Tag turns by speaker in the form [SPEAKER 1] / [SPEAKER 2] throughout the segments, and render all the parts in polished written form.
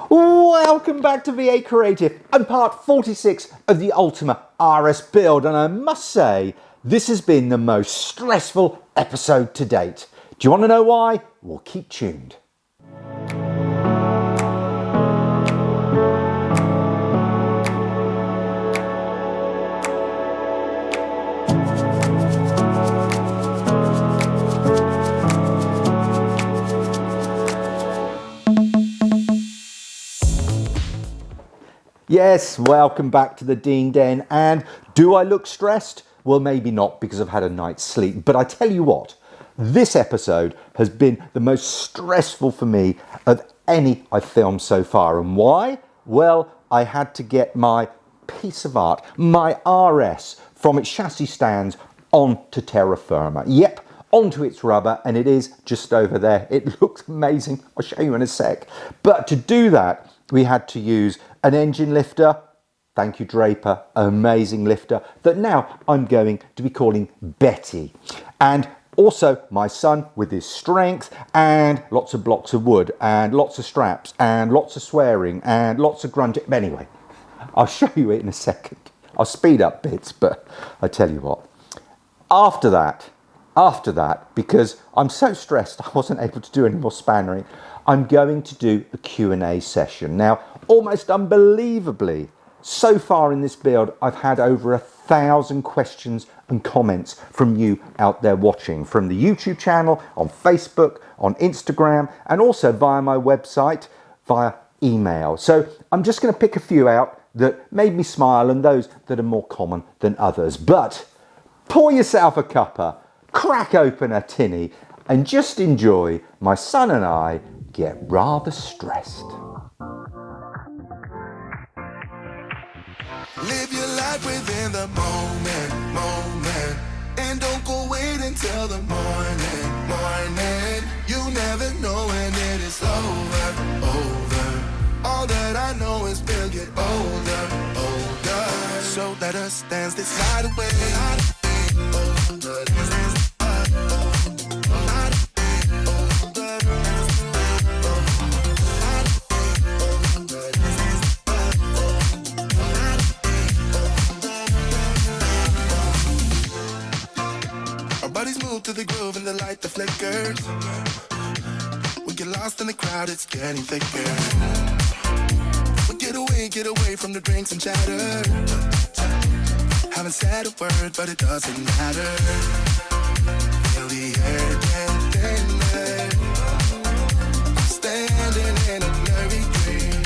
[SPEAKER 1] Welcome back to VA Creative and part 46 of the Ultima RS build, and I must say this has been the most stressful episode to date. Do you want to know why? Well, keep tuned. Yes, welcome back to the Dean Den. And do I look stressed? Well, maybe not, because I've had a night's sleep. But I tell you what, this episode has been the most stressful for me of any I've filmed so far. And why? Well, I had to get my piece of art, my RS, from its chassis stands onto terra firma. Yep, onto its rubber, and it is just over there. It looks amazing. I'll show you in a sec. But to do that, we had to use an engine lifter. Thank you, Draper, amazing lifter that now I'm going to be calling Betty. And also my son with his strength and lots of blocks of wood and lots of straps and lots of swearing and lots of grunting. Anyway, I'll show you it in a second. I'll speed up bits, but I tell you what, after that, because I'm so stressed I wasn't able to do any more spannering, I'm going to do a Q&A session. Now, almost unbelievably, so far in this build, I've had over 1,000 questions and comments from you out there watching, from the YouTube channel, on Facebook, on Instagram, and also via my website, via email. So I'm just going to pick a few out that made me smile and those that are more common than others. But pour yourself a cuppa, crack open a tinny, and just enjoy my son and I get rather stressed.
[SPEAKER 2] Live your life within the moment, and don't go wait until the morning. You never know when it is over. All that I know is we'll get older. So let us dance this night away. To the groove and the light that flickers. We get lost in the crowd, it's getting thicker. We get away from the drinks and chatter. Haven't said a word, but it doesn't matter. Feel the air get thinner. Standing in a blurry dream.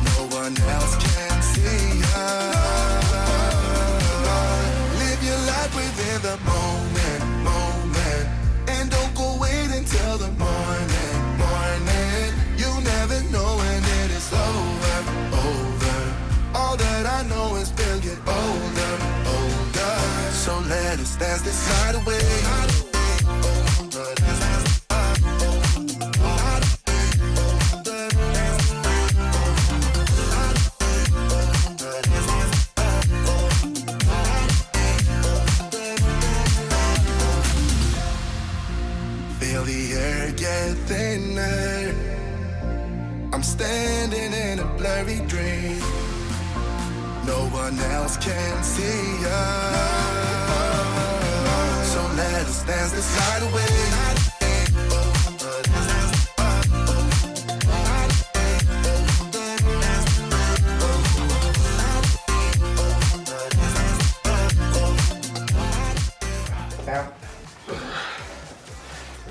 [SPEAKER 2] No one else can see us. Live your life within the moment. And don't go wait until the morning. You never know when it is over. All that I know is we'll get older. So let us dance this night away. Feel the air get thinner. I'm standing in a blurry dream. No one else can see us. So let us dance this night away.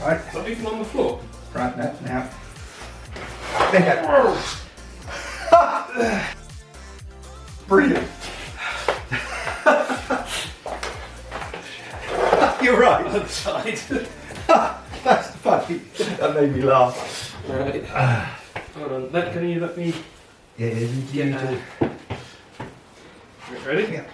[SPEAKER 3] Right.
[SPEAKER 4] Is that leaving on the floor?
[SPEAKER 3] Right, now. There you go. Brilliant. You're right.
[SPEAKER 4] Other side.
[SPEAKER 3] That's funny. That made me laugh.
[SPEAKER 4] Right. Hold on. Can you let me...
[SPEAKER 3] Yeah, you do.
[SPEAKER 4] Ready?
[SPEAKER 3] Yeah.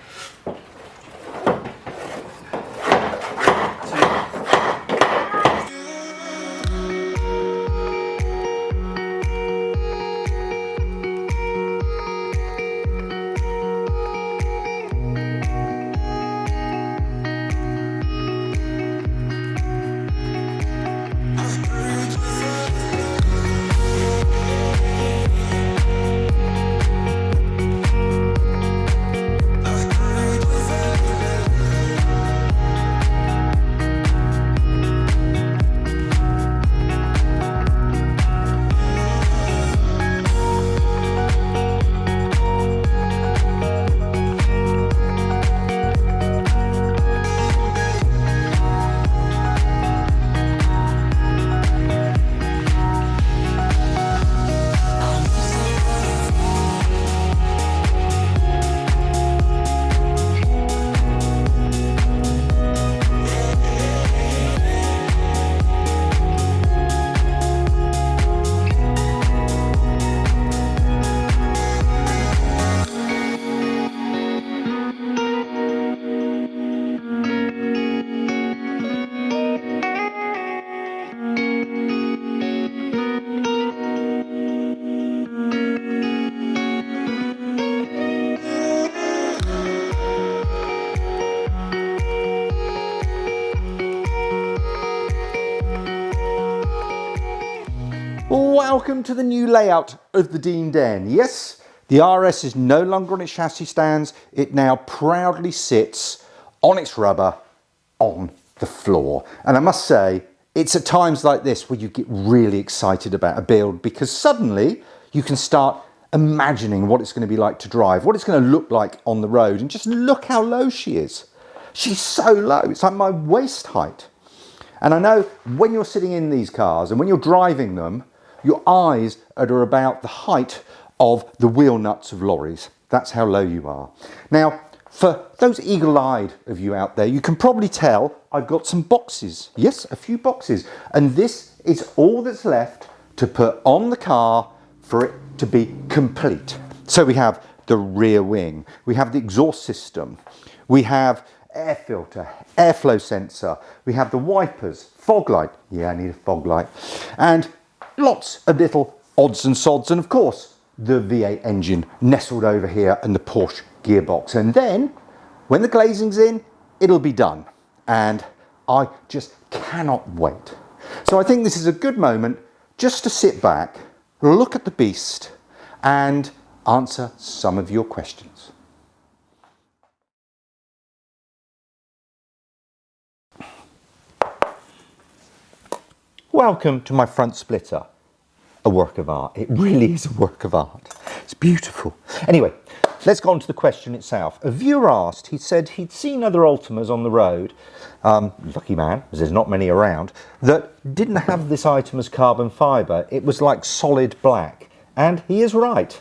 [SPEAKER 1] welcome to the new layout of the Dean Den. Yes, the RS is no longer on its chassis stands. It now proudly sits on its rubber on the floor. And I must say, it's at times like this where you get really excited about a build, because suddenly you can start imagining what it's going to be like to drive, what it's going to look like on the road. And just look how low she is. She's so low, it's like my waist height. And I know when you're sitting in these cars and when you're driving them, your eyes are about the height of the wheel nuts of lorries. That's how low you are. Now, for those eagle-eyed of you out there, you can probably tell I've got some boxes. Yes, a few boxes. And this is all that's left to put on the car for it to be complete. So we have the rear wing, we have the exhaust system, we have air filter, airflow sensor, we have the wipers, fog light, yeah, I need a fog light, and lots of little odds and sods, and of course the V8 engine nestled over here and the Porsche gearbox. And then when the glazing's in, it'll be done, and I just cannot wait. So I think this is a good moment just to sit back, look at the beast and answer some of your questions. Welcome to my front splitter, a work of art. It really is a work of art. It's beautiful. Anyway, let's go on to the question itself. A viewer asked, he said he'd seen other Ultimas on the road, lucky man, as there's not many around, that didn't have this item as carbon fibre. It was like solid black. And he is right.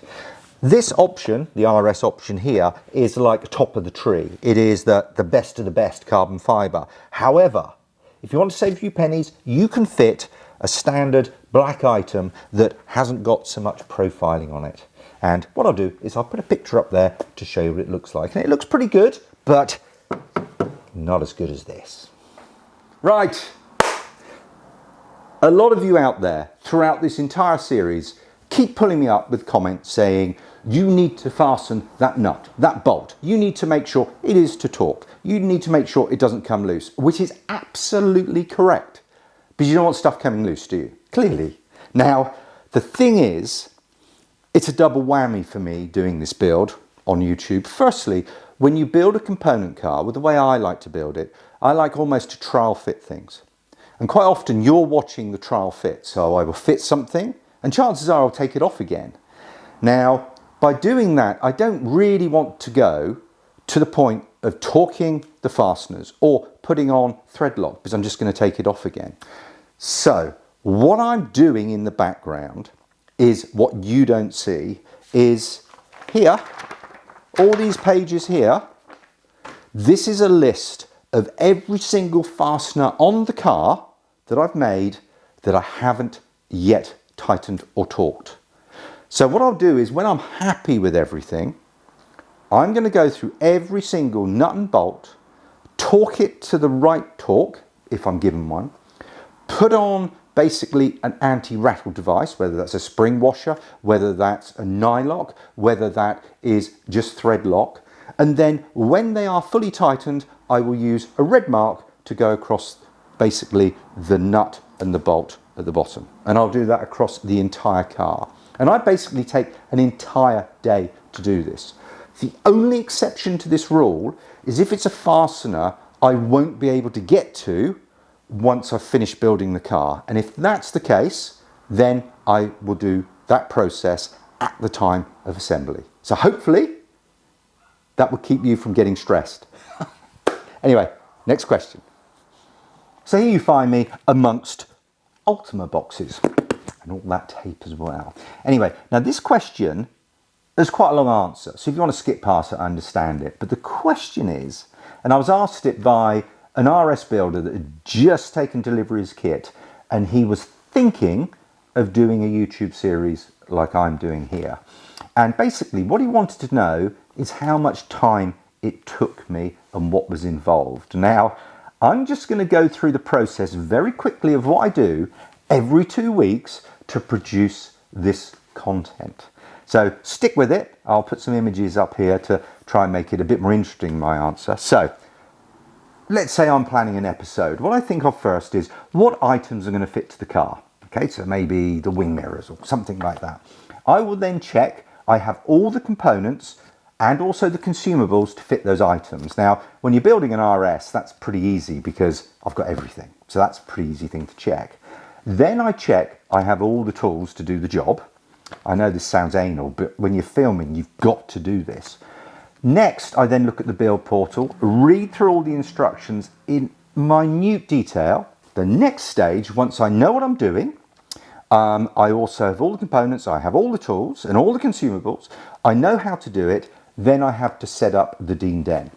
[SPEAKER 1] This option, the RS option here, is like top of the tree. It is the best of the best carbon fibre. However, if you want to save a few pennies, you can fit a standard black item that hasn't got so much profiling on it. And what I'll do is I'll put a picture up there to show you what it looks like. And it looks pretty good, but not as good as this. Right. A lot of you out there throughout this entire series keep pulling me up with comments saying, you need to fasten that nut, that bolt. You need to make sure it is to torque. You need to make sure it doesn't come loose, which is absolutely correct. But you don't want stuff coming loose, do you? Clearly. Now, the thing is, it's a double whammy for me doing this build on YouTube. Firstly, when you build a component car, with the way I like to build it, I like almost to trial fit things. And quite often you're watching the trial fit. So I will fit something and chances are I'll take it off again. Now, by doing that, I don't really want to go to the point of torquing the fasteners or putting on thread lock, because I'm just going to take it off again. So what I'm doing in the background is what you don't see is here, all these pages here. This is a list of every single fastener on the car that I've made that I haven't yet tightened or torqued. So what I'll do is when I'm happy with everything, I'm going to go through every single nut and bolt, torque it to the right torque, if I'm given one, put on basically an anti-rattle device, whether that's a spring washer, whether that's a nylock, whether that is just thread lock. And then when they are fully tightened, I will use a red mark to go across basically the nut and the bolt at the bottom. And I'll do that across the entire car. And I basically take an entire day to do this. The only exception to this rule is if it's a fastener I won't be able to get to once I've finished building the car. And if that's the case, then I will do that process at the time of assembly. So hopefully that will keep you from getting stressed. Anyway, next question. So here you find me amongst Ultima boxes and all that tape as well. Anyway, now this question, there's quite a long answer. So if you want to skip past it, I understand it. But the question is, and I was asked it by an RS builder that had just taken delivery of his kit, and he was thinking of doing a YouTube series like I'm doing here. And basically what he wanted to know is how much time it took me and what was involved. Now, I'm just going to go through the process very quickly of what I do every 2 weeks to produce this content. So stick with it. I'll put some images up here to try and make it a bit more interesting, my answer. So let's say I'm planning an episode. What I think of first is what items are going to fit to the car. Okay, so maybe the wing mirrors or something like that. I will then check I have all the components and also the consumables to fit those items. Now, when you're building an RS, that's pretty easy because I've got everything. So that's a pretty easy thing to check. Then I check I have all the tools to do the job. I know this sounds anal, but when you're filming, you've got to do this. Next, I then look at the build portal, read through all the instructions in minute detail. The next stage, once I know what I'm doing, I also have all the components, I have all the tools and all the consumables, I know how to do it, then I have to set up the Dean Den.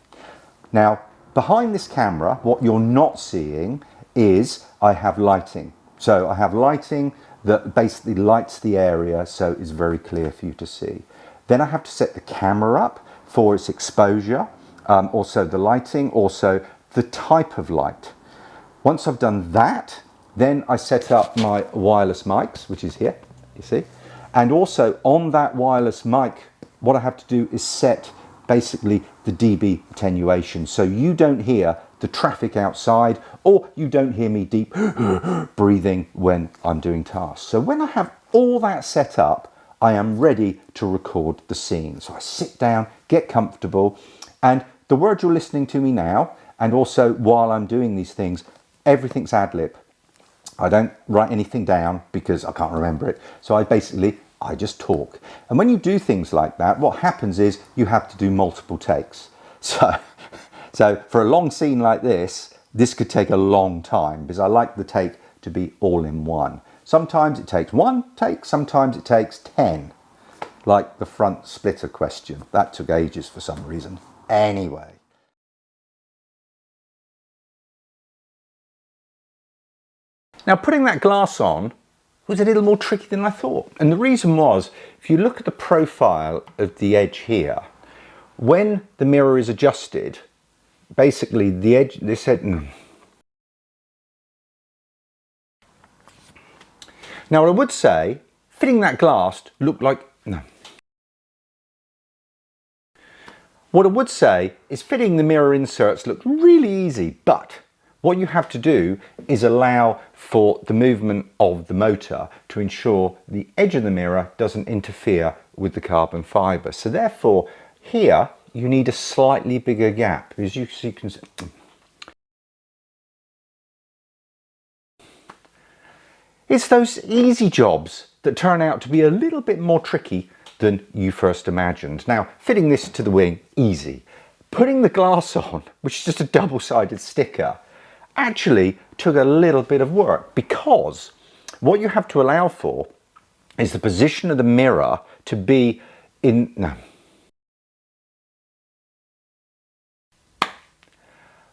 [SPEAKER 1] Now, behind this camera, what you're not seeing is I have lighting. So I have lighting that basically lights the area so it's very clear for you to see. Then I have to set the camera up for its exposure, also the lighting, also the type of light. Once I've done that, then I set up my wireless mics, which is here, you see. And also on that wireless mic, what I have to do is set basically the dB attenuation. So you don't hear the traffic outside or you don't hear me deep breathing when I'm doing tasks. So when I have all that set up, I am ready to record the scene. So I sit down, get comfortable, and the words you're listening to me now, and also while I'm doing these things, everything's ad lib. I don't write anything down because I can't remember it. So I just talk. And when you do things like that, what happens is you have to do multiple takes. So for a long scene like this could take a long time because I like the take to be all in one. Sometimes it takes one take, sometimes it takes 10. Like the front splitter question. That took ages for some reason. Anyway. Now, putting that glass on was a little more tricky than I thought. And the reason was, if you look at the profile of the edge here, when the mirror is adjusted, basically the edge, this head. Now, what I would say, fitting that glass looked like, no. What I would say is fitting the mirror inserts looked really easy, but what you have to do is allow for the movement of the motor to ensure the edge of the mirror doesn't interfere with the carbon fibre. So therefore, here you need a slightly bigger gap. As you can see, it's those easy jobs that turn out to be a little bit more tricky than you first imagined. Now, fitting this to the wing, easy. Putting the glass on, which is just a double-sided sticker, actually took a little bit of work because what you have to allow for is the position of the mirror to be in. No.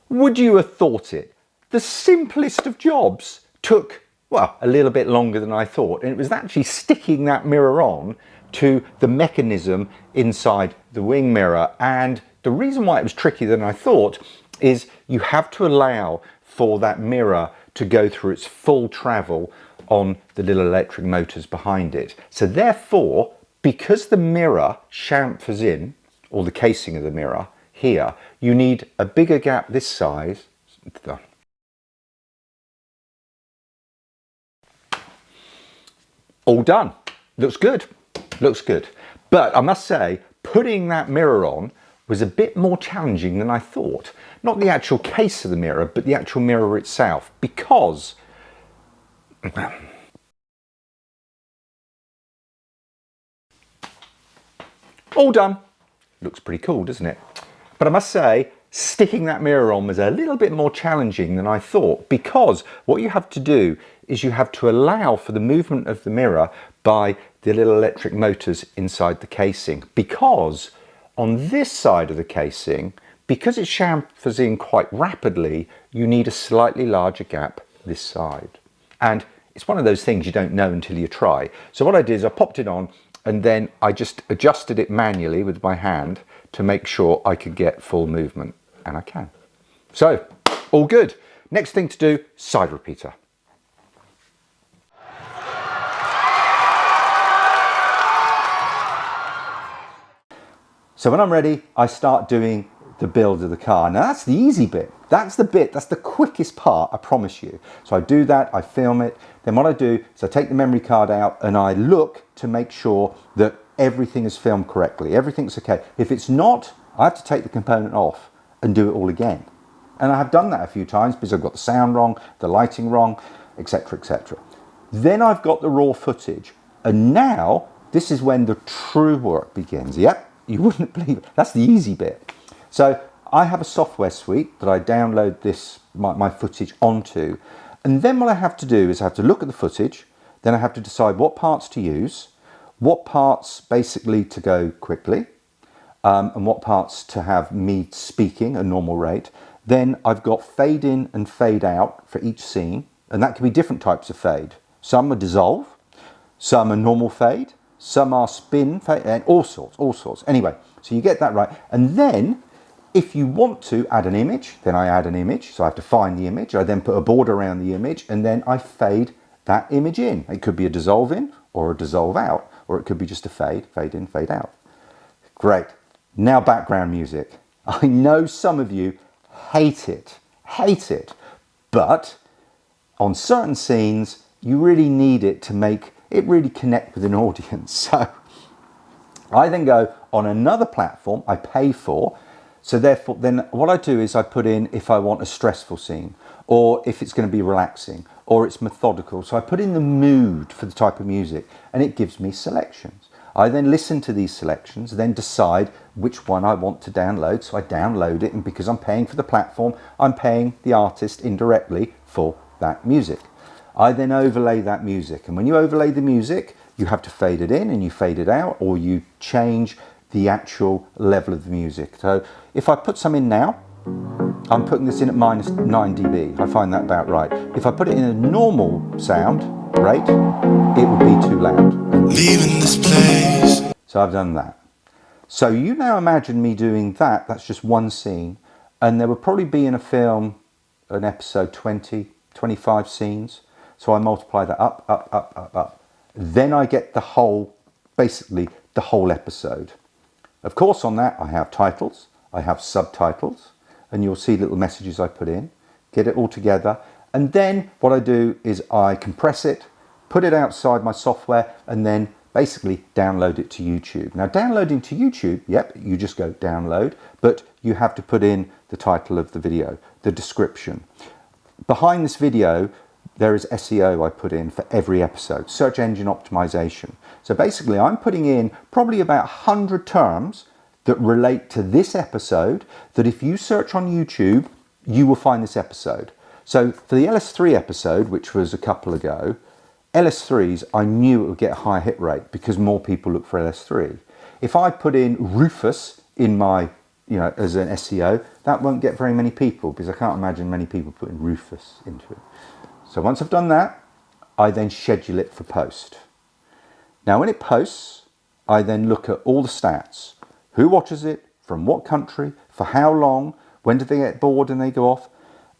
[SPEAKER 1] Would you have thought it? The simplest of jobs took, well, a little bit longer than I thought, and it was actually sticking that mirror on to the mechanism inside the wing mirror. And the reason why it was trickier than I thought is you have to allow for that mirror to go through its full travel on the little electric motors behind it. So therefore, because the mirror chamfers in, or the casing of the mirror here, you need a bigger gap this size. All done. Looks good. Looks good. But I must say, putting that mirror on was a bit more challenging than I thought. Not the actual case of the mirror, but the actual mirror itself, because all done. Looks pretty cool, doesn't it? But I must say, sticking that mirror on was a little bit more challenging than I thought, because what you have to do is you have to allow for the movement of the mirror by the little electric motors inside the casing, because on this side of the casing, because it chamfers in quite rapidly, you need a slightly larger gap this side. And it's one of those things you don't know until you try. So what I did is I popped it on and then I just adjusted it manually with my hand to make sure I could get full movement, and I can. So, all good. Next thing to do, side repeater. So when I'm ready, I start doing the build of the car. Now that's the easy bit. That's the bit, that's the quickest part, I promise you. So I do that, I film it. Then what I do is I take the memory card out and I look to make sure that everything is filmed correctly. Everything's okay. If it's not, I have to take the component off and do it all again. And I have done that a few times because I've got the sound wrong, the lighting wrong, etc., etc. Then I've got the raw footage. And now, this is when the true work begins. Yep, you wouldn't believe it. That's the easy bit. So I have a software suite that I download my footage onto. And then what I have to do is I have to look at the footage. Then I have to decide what parts to use, what parts basically to go quickly, and what parts to have me speaking at normal rate. Then I've got fade in and fade out for each scene. And that can be different types of fade. Some are dissolve, some are normal fade, some are spin fade, and all sorts. Anyway, so you get that right. And then if you want to add an image, then I add an image. So I have to find the image. I then put a border around the image and then I fade that image in. It could be a dissolve in or a dissolve out, or it could be just a fade in, fade out. Great. Now background music. I know some of you hate it, but on certain scenes, you really need it to make it really connect with an audience. So I then go on another platform I pay for. So therefore, then what I do is I put in if I want a stressful scene, or if it's going to be relaxing, or it's methodical. So I put in the mood for the type of music, and it gives me selections. I then listen to these selections, then decide which one I want to download. So I download it, and because I'm paying for the platform, I'm paying the artist indirectly for that music. I then overlay that music, and when you overlay the music, you have to fade it in and you fade it out, or you change the actual level of the music. So if I put some in now, I'm putting this in at minus 9 dB. I find that about right. If I put it in a normal sound rate, it would be too loud.
[SPEAKER 2] Leaving this place.
[SPEAKER 1] So I've done that. So you now imagine me doing that. That's just one scene. And there would probably be in a film, an episode 20, 25 scenes. So I multiply that up. Then I get the whole, basically the whole episode. Of course, on that, I have titles, I have subtitles, and you'll see little messages I put in, get it all together. And then what I do is I compress it, put it outside my software, and then basically download it to YouTube. Now, downloading to YouTube, yep, you just go download, but you have to put in the title of the video, the description. Behind this video, there is SEO I put in for every episode, search engine optimization. So basically I'm putting in probably about 100 terms that relate to this episode, that if you search on YouTube, you will find this episode. So for the LS3 episode, which was a couple ago, LS3s, I knew it would get a higher hit rate because more people look for LS3. If I put in Rufus in my, as an SEO, that won't get very many people because I can't imagine many people putting Rufus into it. So once I've done that, I then schedule it for post. Now when it posts, I then look at all the stats. Who watches it, from what country, for how long, when do they get bored and they go off?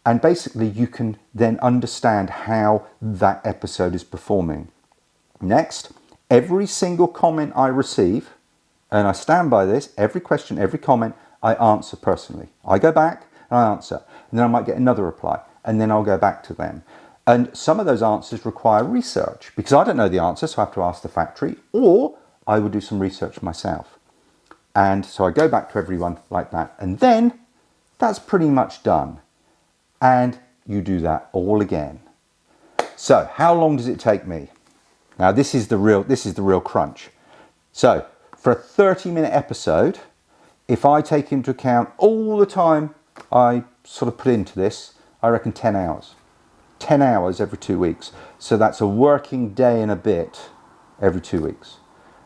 [SPEAKER 1] And basically you can then understand how that episode is performing. Next, every single comment I receive, and I stand by this, every question, every comment, I answer personally. I go back and I answer, and then I might get another reply, and then I'll go back to them. And some of those answers require research because I don't know the answer, so I have to ask the factory, or I will do some research myself. And so I go back to everyone like that. And then that's pretty much done. And you do that all again. So how long does it take me? Now this is the real crunch. So for a 30-minute episode, if I take into account all the time I sort of put into this, I reckon 10 hours. 10 hours every 2 weeks. So that's a working day and a bit every 2 weeks.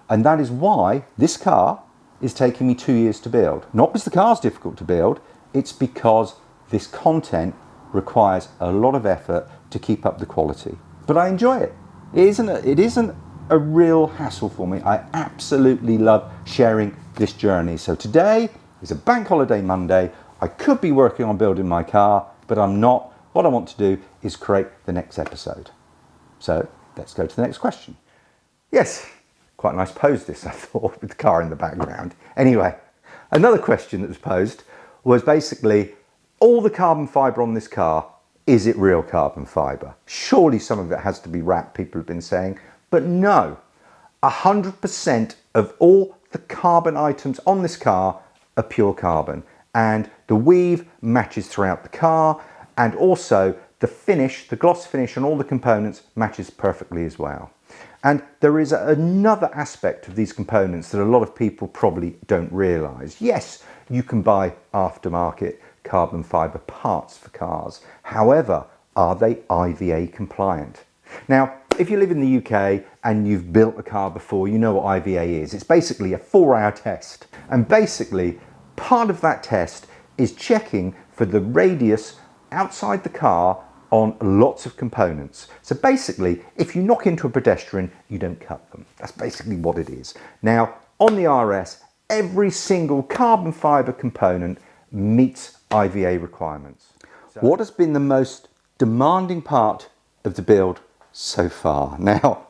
[SPEAKER 1] And that is why this car is taking me 2 years to build. Not because the car's difficult to build, it's because this content requires a lot of effort to keep up the quality. But I enjoy it. It isn't a real hassle for me. I absolutely love sharing this journey. So today is a bank holiday Monday. I could be working on building my car, but I'm not. What I want to do is create the next episode. So let's go to the next question. Yes, quite a nice pose this, I thought, with the car in the background. Anyway, another question that was posed was basically, all the carbon fibre on this car, is it real carbon fibre? Surely some of it has to be wrapped, people have been saying, but no. 100% of all the carbon items on this car are pure carbon, and the weave matches throughout the car, and also the finish, the gloss finish on all the components matches perfectly as well. And there is another aspect of these components that a lot of people probably don't realise. Yes, you can buy aftermarket carbon fibre parts for cars. However, are they IVA compliant? Now, if you live in the UK and you've built a car before, you know what IVA is. It's basically a 4-hour test. And basically, part of that test is checking for the radius outside the car on lots of components. So basically, if you knock into a pedestrian, you don't cut them. That's basically what it is. Now, on the RS, every single carbon fibre component meets IVA requirements. What has been the most demanding part of the build so far? Now,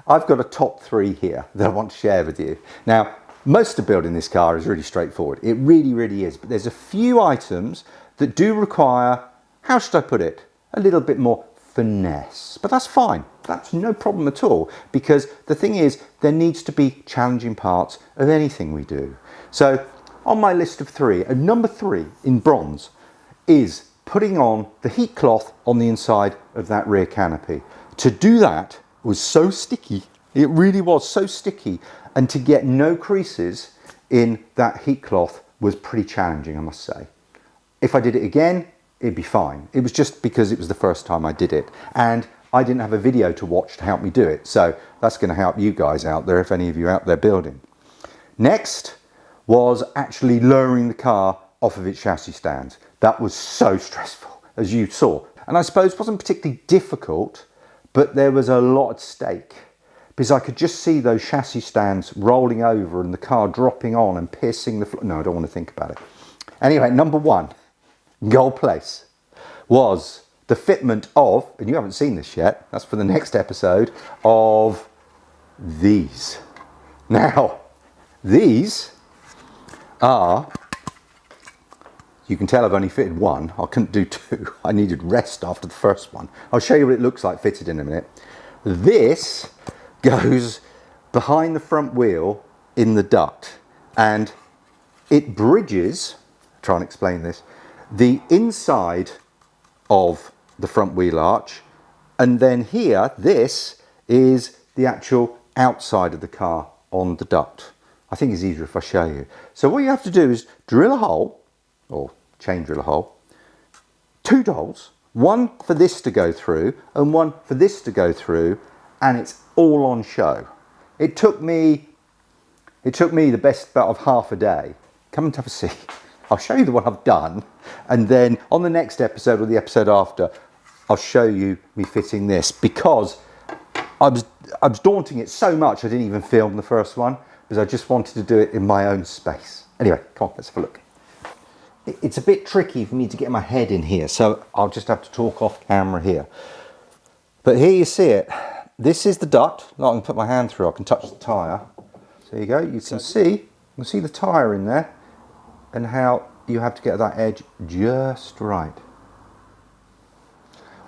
[SPEAKER 1] I've got a top 3 here that I want to share with you. Now, most of building this car is really straightforward. It really, really is. But there's a few items that do require, how should I put it, a little bit more finesse. But that's fine. That's no problem at all. Because the thing is, there needs to be challenging parts of anything we do. So on my list of 3, number 3 in bronze is putting on the heat cloth on the inside of that rear canopy. To do that was so sticky. It really was so sticky. And to get no creases in that heat cloth was pretty challenging, I must say. If I did it again, it'd be fine. It was just because it was the first time I did it. And I didn't have a video to watch to help me do it. So that's going to help you guys out there, if any of you out there building. Next was actually lowering the car off of its chassis stands. That was so stressful, as you saw. And I suppose it wasn't particularly difficult, but there was a lot at stake. Because I could just see those chassis stands rolling over and the car dropping on and piercing the floor. No, I don't want to think about it. Anyway, number 1, goal place, was the fitment of, and you haven't seen this yet, that's for the next episode, of these. Now, these are, you can tell I've only fitted 1. I couldn't do 2. I needed rest after the first one. I'll show you what it looks like fitted in a minute. This goes behind the front wheel in the duct, and it bridges, try and explain this, the inside of the front wheel arch, and then here, this is the actual outside of the car on the duct. I think it's easier if I show you. So what you have to do is drill a hole, or chain drill a hole, 2 holes, one for this to go through and one for this to go through, and it's all on show. It took me the best part of half a day. Come and have a see. I'll show you the one I've done, and then on the next episode or the episode after, I'll show you me fitting this, because I was daunting it so much I didn't even film the first one, because I just wanted to do it in my own space. Anyway, come on, let's have a look. It's a bit tricky for me to get my head in here, so I'll just have to talk off camera here. But here you see it. This is the duct. I can put my hand through, I can touch the tyre. So there you go, you can see the tyre in there, and how you have to get that edge just right.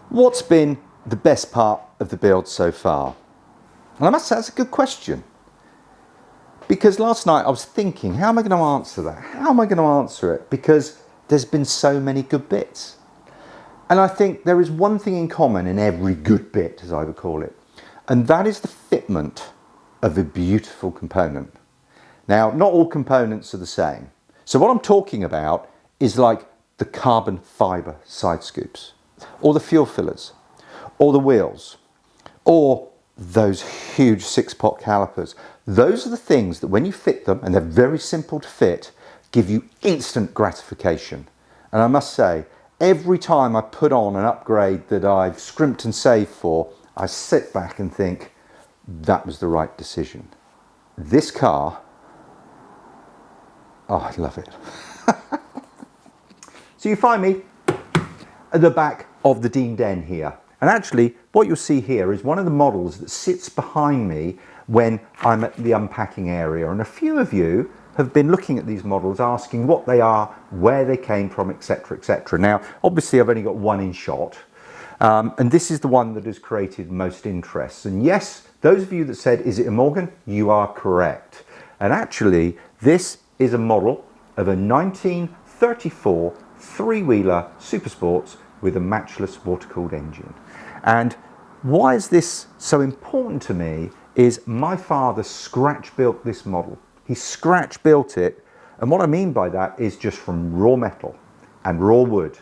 [SPEAKER 1] What's been the best part of the build so far? And I must say that's a good question. Because last night I was thinking, how am I going to answer that? How am I going to answer it? Because there's been so many good bits. And I think there is one thing in common in every good bit, as I would call it. And that is the fitment of a beautiful component. Now, not all components are the same. So what I'm talking about is like the carbon fibre side scoops, or the fuel fillers, or the wheels, or those huge 6-pot calipers. Those are the things that when you fit them, and they're very simple to fit, give you instant gratification. And I must say, every time I put on an upgrade that I've scrimped and saved for, I sit back and think, that was the right decision. This car, oh, I love it. So you find me at the back of the Dean Den here. And actually, what you'll see here is one of the models that sits behind me when I'm at the unpacking area. And a few of you have been looking at these models, asking what they are, where they came from, etc, etc. Now, obviously I've only got one in shot, and this is the one that has created most interest. And yes, those of you that said, is it a Morgan? You are correct. And actually, this is a model of a 1934 three-wheeler super sports with a matchless water-cooled engine. And why is this so important to me is my father scratch built this model. He scratch built it, and what I mean by that is just from raw metal and raw wood.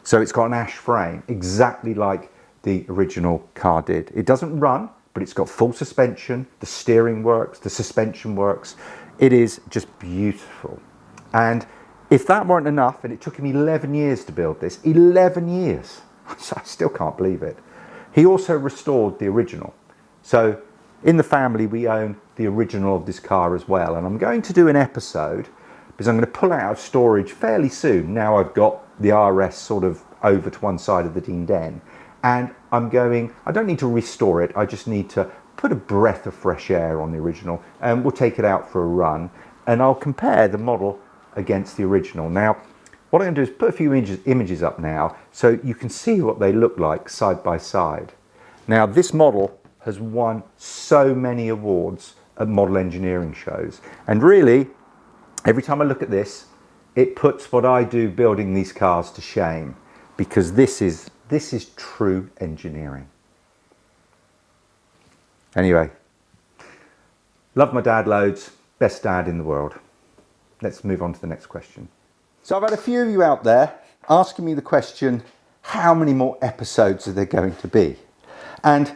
[SPEAKER 1] So it's got an ash frame, exactly like the original car did. It doesn't run, but it's got full suspension, the steering works, the suspension works. It is just beautiful. And if that weren't enough, and it took him 11 years to build this, 11 years, I still can't believe it. He also restored the original. So in the family, we own the original of this car as well. And I'm going to do an episode because I'm going to pull it out of storage fairly soon. Now I've got the RS sort of over to one side of the Dean Den. And I don't need to restore it. I just need to put a breath of fresh air on the original, and we'll take it out for a run. And I'll compare the model against the original. Now, what I'm going to do is put a few images up now so you can see what they look like side by side. Now, this model has won so many awards at model engineering shows. And really, every time I look at this, it puts what I do building these cars to shame, because this is true engineering. Anyway, love my dad loads, best dad in the world. Let's move on to the next question. So I've had a few of you out there asking me the question, how many more episodes are there going to be? And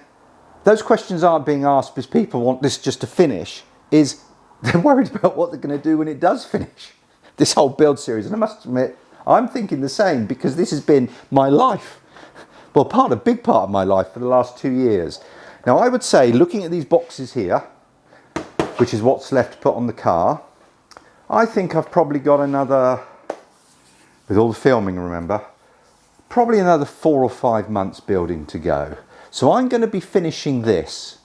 [SPEAKER 1] those questions aren't being asked because people want this just to finish, is they're worried about what they're going to do when it does finish, this whole build series. And I must admit, I'm thinking the same, because this has been my life. Well, a big part of my life for the last 2 years. Now, I would say, looking at these boxes here, which is what's left to put on the car, I think I've probably got another, with all the filming, remember, probably another 4 or 5 months building to go. So I'm going to be finishing this.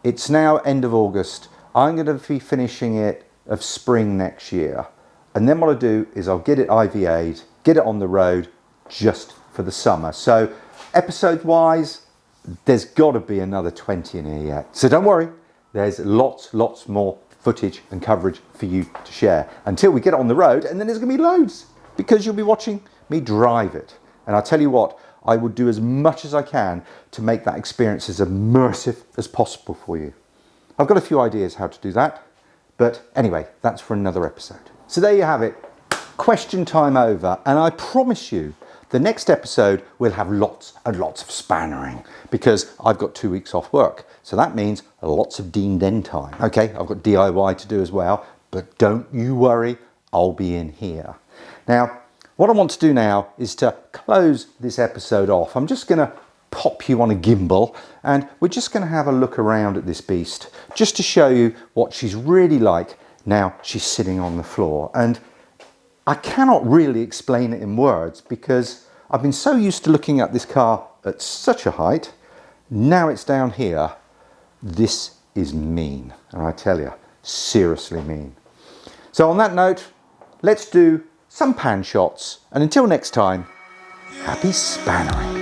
[SPEAKER 1] It's now end of August. I'm going to be finishing it of spring next year. And then what I do is I'll get it IVA'd, get it on the road just for the summer. So episode-wise, there's got to be another 20 in here yet. So don't worry, there's lots more footage and coverage for you to share until we get it on the road, and then there's going to be loads, because you'll be watching me drive it. And I'll tell you what, I will do as much as I can to make that experience as immersive as possible for you. I've got a few ideas how to do that, but anyway, that's for another episode. So there you have it, question time over, and I promise you the next episode will have lots and lots of spannering, because I've got 2 weeks off work. So that means lots of Dean Den time. Okay, I've got DIY to do as well, but don't you worry, I'll be in here. Now, what I want to do now is to close this episode off. I'm just going to pop you on a gimbal, and we're just going to have a look around at this beast, just to show you what she's really like now she's sitting on the floor. And I cannot really explain it in words, because I've been so used to looking at this car at such a height. Now it's down here. This is mean, and I tell you, seriously mean. So on that note, let's do some pan shots, and until next time, happy spannering.